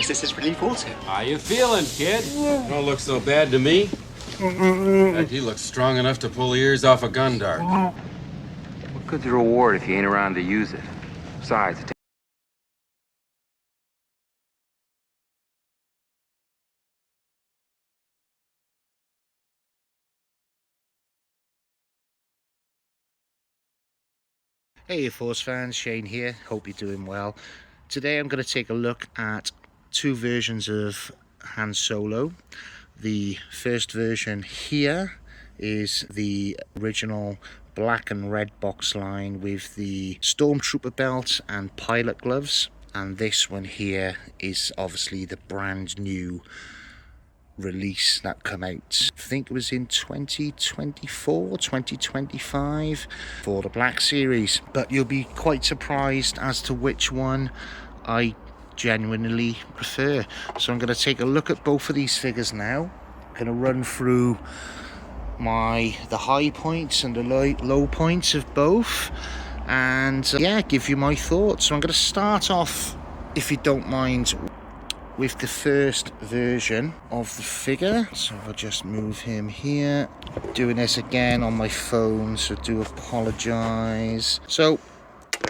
guess this is relief water. How you feeling, kid? Don't look so bad to me. In fact, he looks strong enough to pull the ears off a gun dart. What good's the reward if you ain't around to use it? Besides, Hey Force fans, Shane here, hope you're doing well. Today I'm going to take a look at two versions of Han Solo. The first version here is the original black and red box line with the Stormtrooper belt and pilot gloves, and this one here is obviously the brand new release that come out, I think it was in 2024 2025 for the Black Series, but you'll be quite surprised as to which one I genuinely prefer. So I'm going to take a look at both of these figures now. I'm going to run through the high points and the low points of both, and yeah, give you my thoughts. So I'm going to start off, if you don't mind, with the first version of the figure. So I'll just move him here. Doing this again on my phone, so do apologise. So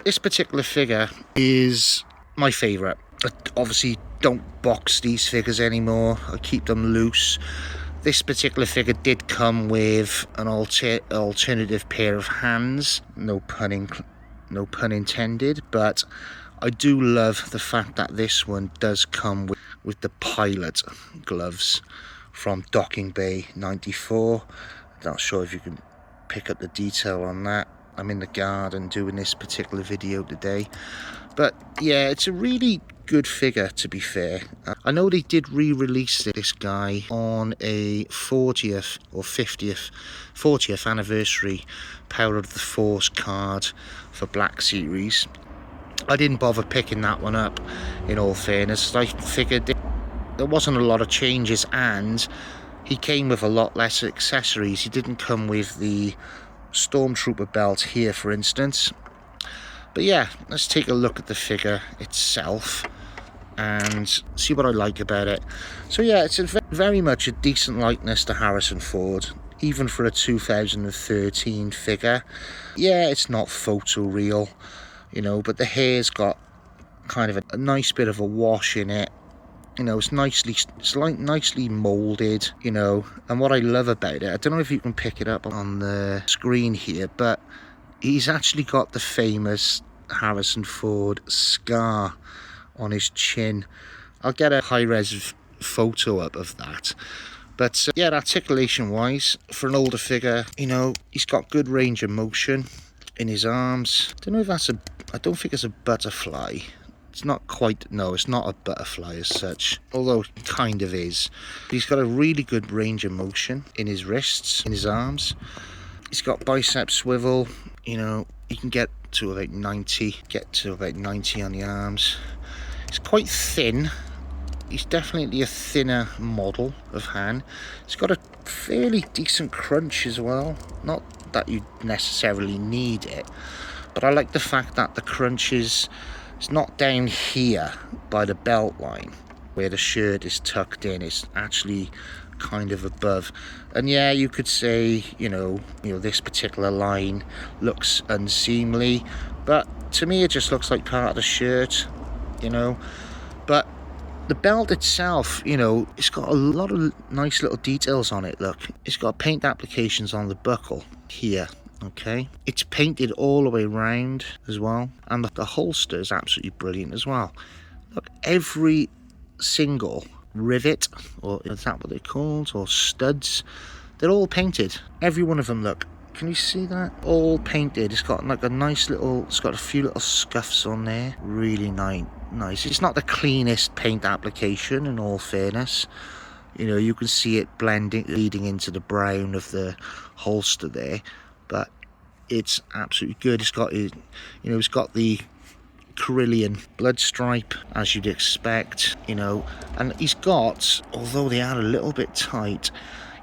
this particular figure is my favourite. I obviously don't box these figures anymore, I keep them loose. This particular figure did come with an alternative pair of hands, no pun intended, but I do love the fact that this one does come with the pilot gloves from Docking Bay 94. Not sure if you can pick up the detail on that. I'm in the garden doing this particular video today. But yeah, it's a really good figure, to be fair. I know they did re-release this guy on a 40th or 40th anniversary Power of the Force card for Black Series. I didn't bother picking that one up, in all fairness. I figured there wasn't a lot of changes, and he came with a lot less accessories. He didn't come with the Stormtrooper belt here, for instance. But yeah, let's take a look at the figure itself and see what I like about it. So yeah, it's very much a decent likeness to Harrison Ford, even for a 2013 figure. Yeah, it's not photoreal, you know, but the hair's got kind of a nice bit of a wash in it. You know, it's nicely molded, you know. And what I love about it, I don't know if you can pick it up on the screen here, but he's actually got the famous Harrison Ford scar on his chin. I'll get a high-res photo up of that. But yeah, articulation wise, for an older figure, you know, he's got good range of motion in his arms. I don't think it's a butterfly. It's not quite, no, it's not a butterfly as such, although it kind of is. But he's got a really good range of motion in his wrists, in his arms. He's got bicep swivel, you know, you can get to about 90 on the arms. It's quite thin. He's definitely a thinner model of Han. He's got a fairly decent crunch as well. Not that you necessarily need it, but I like the fact that the crunch is not down here by the belt line where the shirt is tucked in. It's actually kind of above. And yeah, you could say, you know, this particular line looks unseemly, but to me it just looks like part of the shirt, you know. But the belt itself, you know, it's got a lot of nice little details on it. Look, it's got paint applications on the buckle here. Okay, it's painted all the way around as well, and the holster is absolutely brilliant as well. Look, every single rivet, or is that what they're called, or studs, they're all painted. Every one of them, look, can you see that? All painted. It's got like a nice little, it's got a few little scuffs on there. Really nice. It's not the cleanest paint application, in all fairness. You know, you can see it blending, leading into the brown of the holster there, but it's absolutely good. It's got, you know, it's got the Corellian blood stripe, as you'd expect, you know, and he's got, although they are a little bit tight,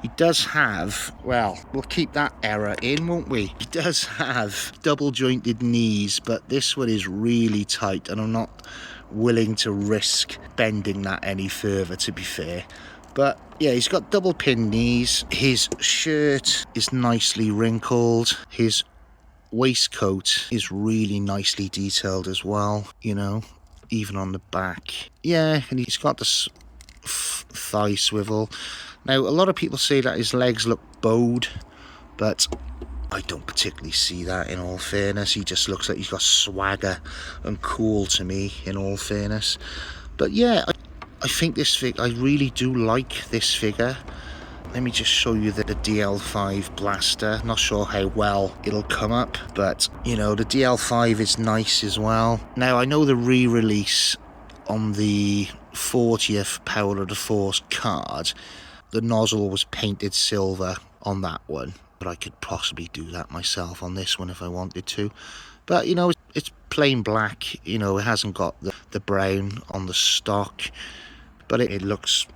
he does have, well, we'll keep that error in, won't we? He does have double jointed knees, but this one is really tight, and I'm not willing to risk bending that any further, to be fair. But yeah, he's got double pin knees. His shirt is nicely wrinkled. His waistcoat is really nicely detailed as well, you know, even on the back. Yeah, and he's got this thigh swivel. Now, a lot of people say that his legs look bowed, but I don't particularly see that, in all fairness. He just looks like he's got swagger and cool to me, in all fairness. But yeah, I think this figure, I really do like this figure. Let me just show you the DL5 blaster. Not sure how well it'll come up, but you know, the DL5 is nice as well. Now, I know the re-release on the 40th Power of the Force card, the nozzle was painted silver on that one, but I could possibly do that myself on this one if I wanted to. But you know, it's plain black, you know, it hasn't got the brown on the stock, but it looks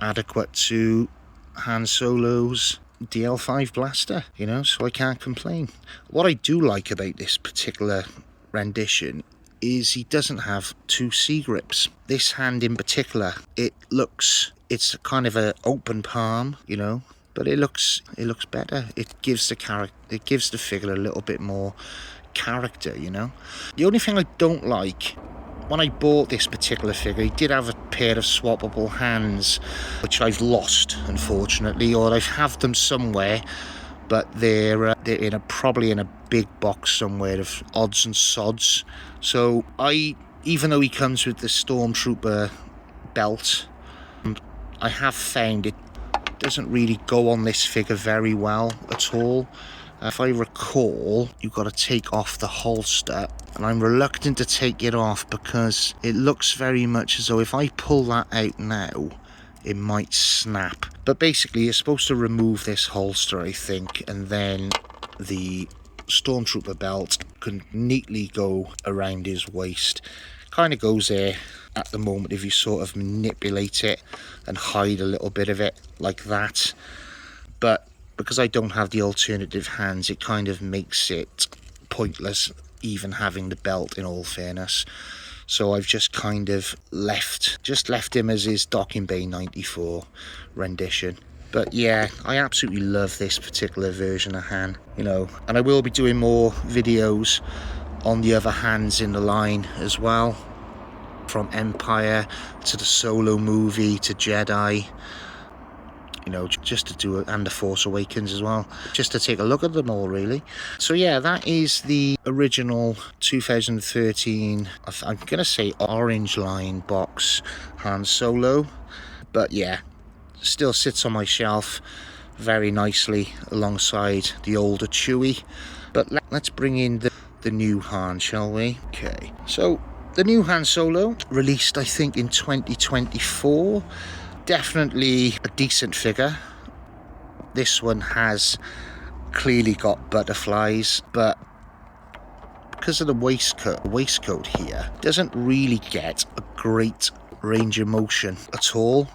adequate to Han Solo's DL5 blaster, you know, so I can't complain. What I do like about this particular rendition is he doesn't have two C-grips. This hand in particular, it's kind of an open palm, you know, but it looks better. It gives the figure a little bit more character, you know. The only thing I don't like, when I bought this particular figure, he did have a pair of swappable hands, which I've lost, unfortunately, or I have them somewhere, but they're probably in a big box somewhere of odds and sods. So even though he comes with the Stormtrooper belt, I have found it doesn't really go on this figure very well at all. If I recall, you've got to take off the holster, and I'm reluctant to take it off because it looks very much as though if I pull that out now, it might snap. But basically, you're supposed to remove this holster, I think, and then the Stormtrooper belt can neatly go around his waist. Kind of goes there at the moment if you sort of manipulate it and hide a little bit of it like that. But because I don't have the alternative hands, it kind of makes it pointless even having the belt, in all fairness. So I've just kind of left him as his Docking Bay 94 rendition. But yeah, I absolutely love this particular version of Han, you know, and I will be doing more videos on the other Hans in the line as well, from Empire to the Solo movie to Jedi, you know, just to do it, and the Force Awakens as well, just to take a look at them all, really. So yeah, that is the original 2013, I'm gonna say orange line box Han Solo, but yeah, still sits on my shelf very nicely alongside the older Chewie. But let's bring in the new Han, shall we? Okay, so the new Han Solo, released I think in 2024, definitely a decent figure. This one has clearly got butterflies, but because of the waistcoat here doesn't really get a great range of motion at all.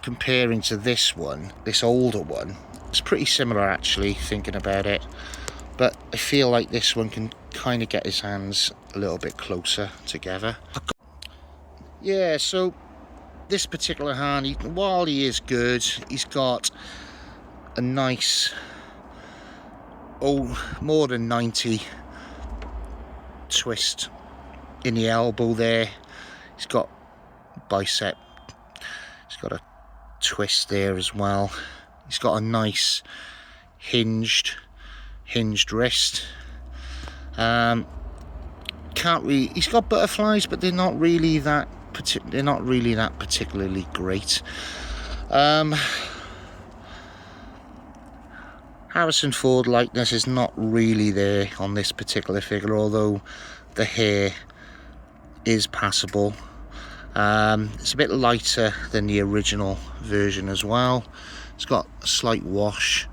Comparing to this one, this older one, it's pretty similar actually, thinking about it, but I feel like this one can kind of get his hands a little bit closer together. Yeah, so this particular Han, while he is good, he's got a nice, more than 90 twist in the elbow there. He's got bicep, he's got a twist there as well. He's got a nice hinged wrist. He's got butterflies, but they're not really that particularly great. Harrison Ford likeness is not really there on this particular figure, although the hair is passable. It's a bit lighter than the original version as well. It's got a slight wash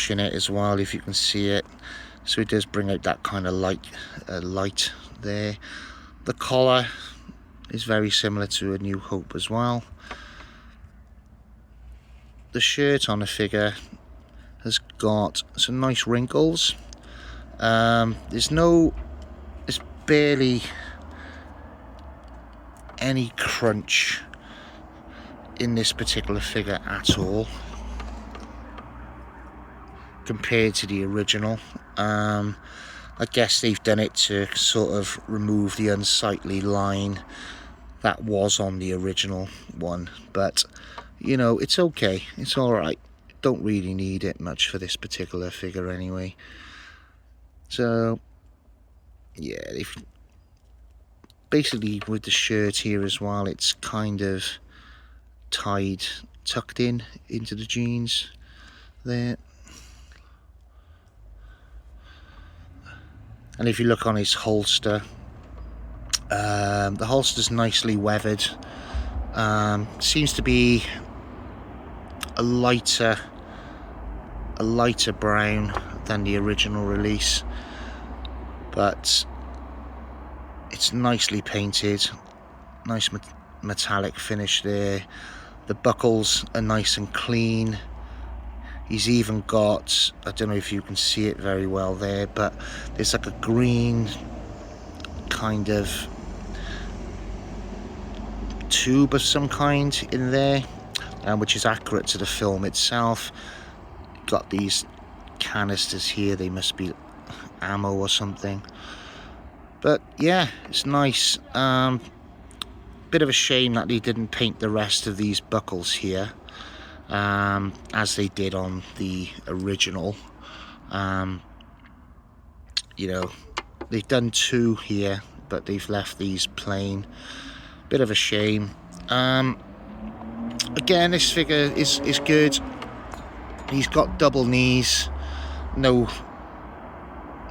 in it as well, if you can see it. So it does bring out that kind of light there. The collar is very similar to A New Hope as well. The shirt on the figure has got some nice wrinkles. There's barely any crunch in this particular figure at all compared to the original. I guess they've done it to sort of remove the unsightly line that was on the original one, but you know, it's okay, it's all right. Don't really need it much for this particular figure anyway. So yeah, they've basically, with the shirt here as well, it's kind of tucked in into the jeans there. And if you look on his holster, the holster's nicely weathered. Seems to be a lighter brown than the original release, but it's nicely painted, nice metallic finish there. The buckles are nice and clean. He's even got, I don't know if you can see it very well there, but there's like a green kind of tube of some kind in there, which is accurate to the film itself. Got these canisters here, they must be ammo or something. But yeah, it's nice. Bit of a shame that they didn't paint the rest of these buckles here, as they did on the original. You know, they've done two here, but they've left these plain. Bit of a shame. Again, this figure is good. He's got double knees. No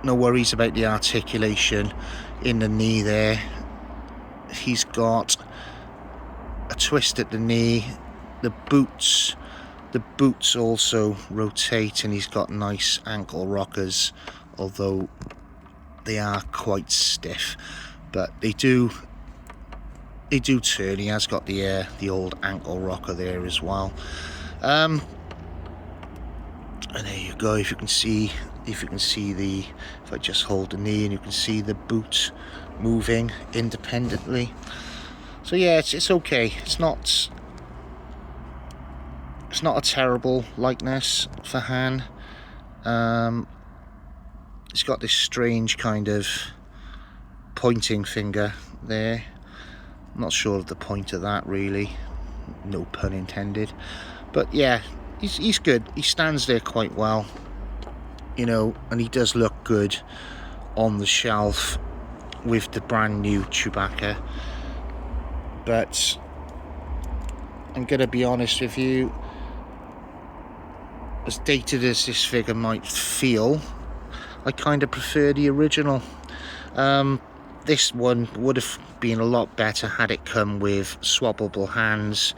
worries about the articulation in the knee there. He's got a twist at the knee. The boots also rotate, and he's got nice ankle rockers, although they are quite stiff, but they do turn. He has got the old ankle rocker there as well. And there you go. If I just hold the knee, and you can see the boot moving independently. So yeah, it's okay. It's not a terrible likeness for Han. It's got this strange kind of pointing finger there. I'm not sure of the point of that, really. No pun intended. But yeah, he's good. He stands there quite well, you know, and he does look good on the shelf with the brand new Chewbacca. But I'm gonna be honest with you, as dated as this figure might feel, I kind of prefer the original. This one would have been a lot better had it come with swappable hands,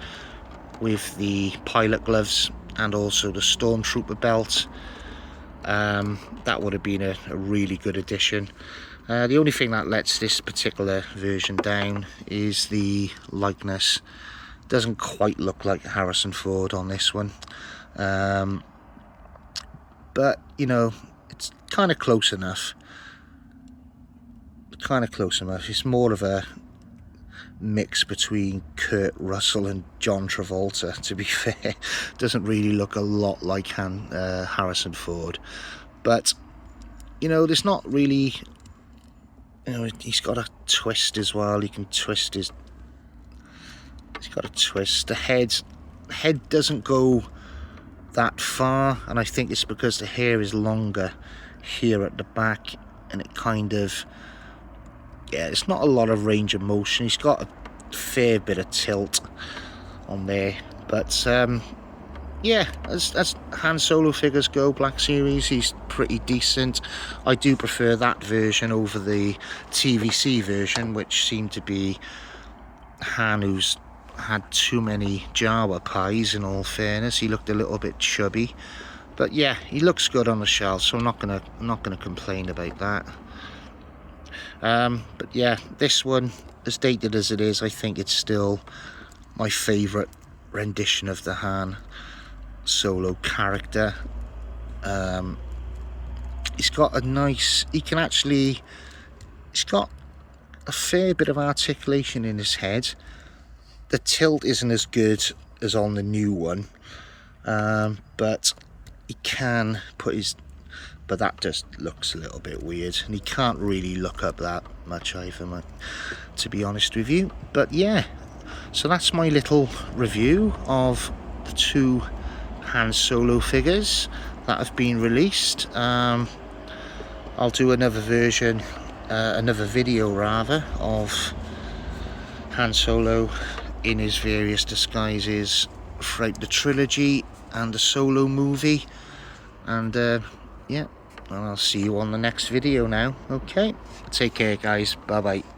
with the pilot gloves, and also the Stormtrooper belt. That would have been a really good addition. The only thing that lets this particular version down is the likeness. Doesn't quite look like Harrison Ford on this one. But, you know, it's kind of close enough. It's more of a mix between Kurt Russell and John Travolta, to be fair. Doesn't really look a lot like Harrison Ford. But, you know, there's not really... You know, he's got a twist as well. He can twist his... He's got a twist. The head doesn't go that far, and I think it's because the hair is longer here at the back, and it kind of... Yeah, it's not a lot of range of motion. He's got a fair bit of tilt on there, but yeah, as Han Solo figures go, Black Series, he's pretty decent. I do prefer that version over the TVC version, which seemed to be Han who's had too many Jawa pies, in all fairness. He looked a little bit chubby, but yeah, he looks good on the shelf, so I'm not gonna complain about that. But yeah, this one, as dated as it is, I think it's still my favourite rendition of the Han Solo character. He's got a nice... He's got a fair bit of articulation in his head. The tilt isn't as good as on the new one, but he can put his, but that just looks a little bit weird, and he can't really look up that much either, to be honest with you. But yeah, so that's my little review of the 2 Han Solo figures that have been released. I'll do another version, another video rather, of Han Solo in his various disguises throughout the trilogy and the Solo movie. And yeah, I'll see you on the next video now. Okay, take care guys, bye bye.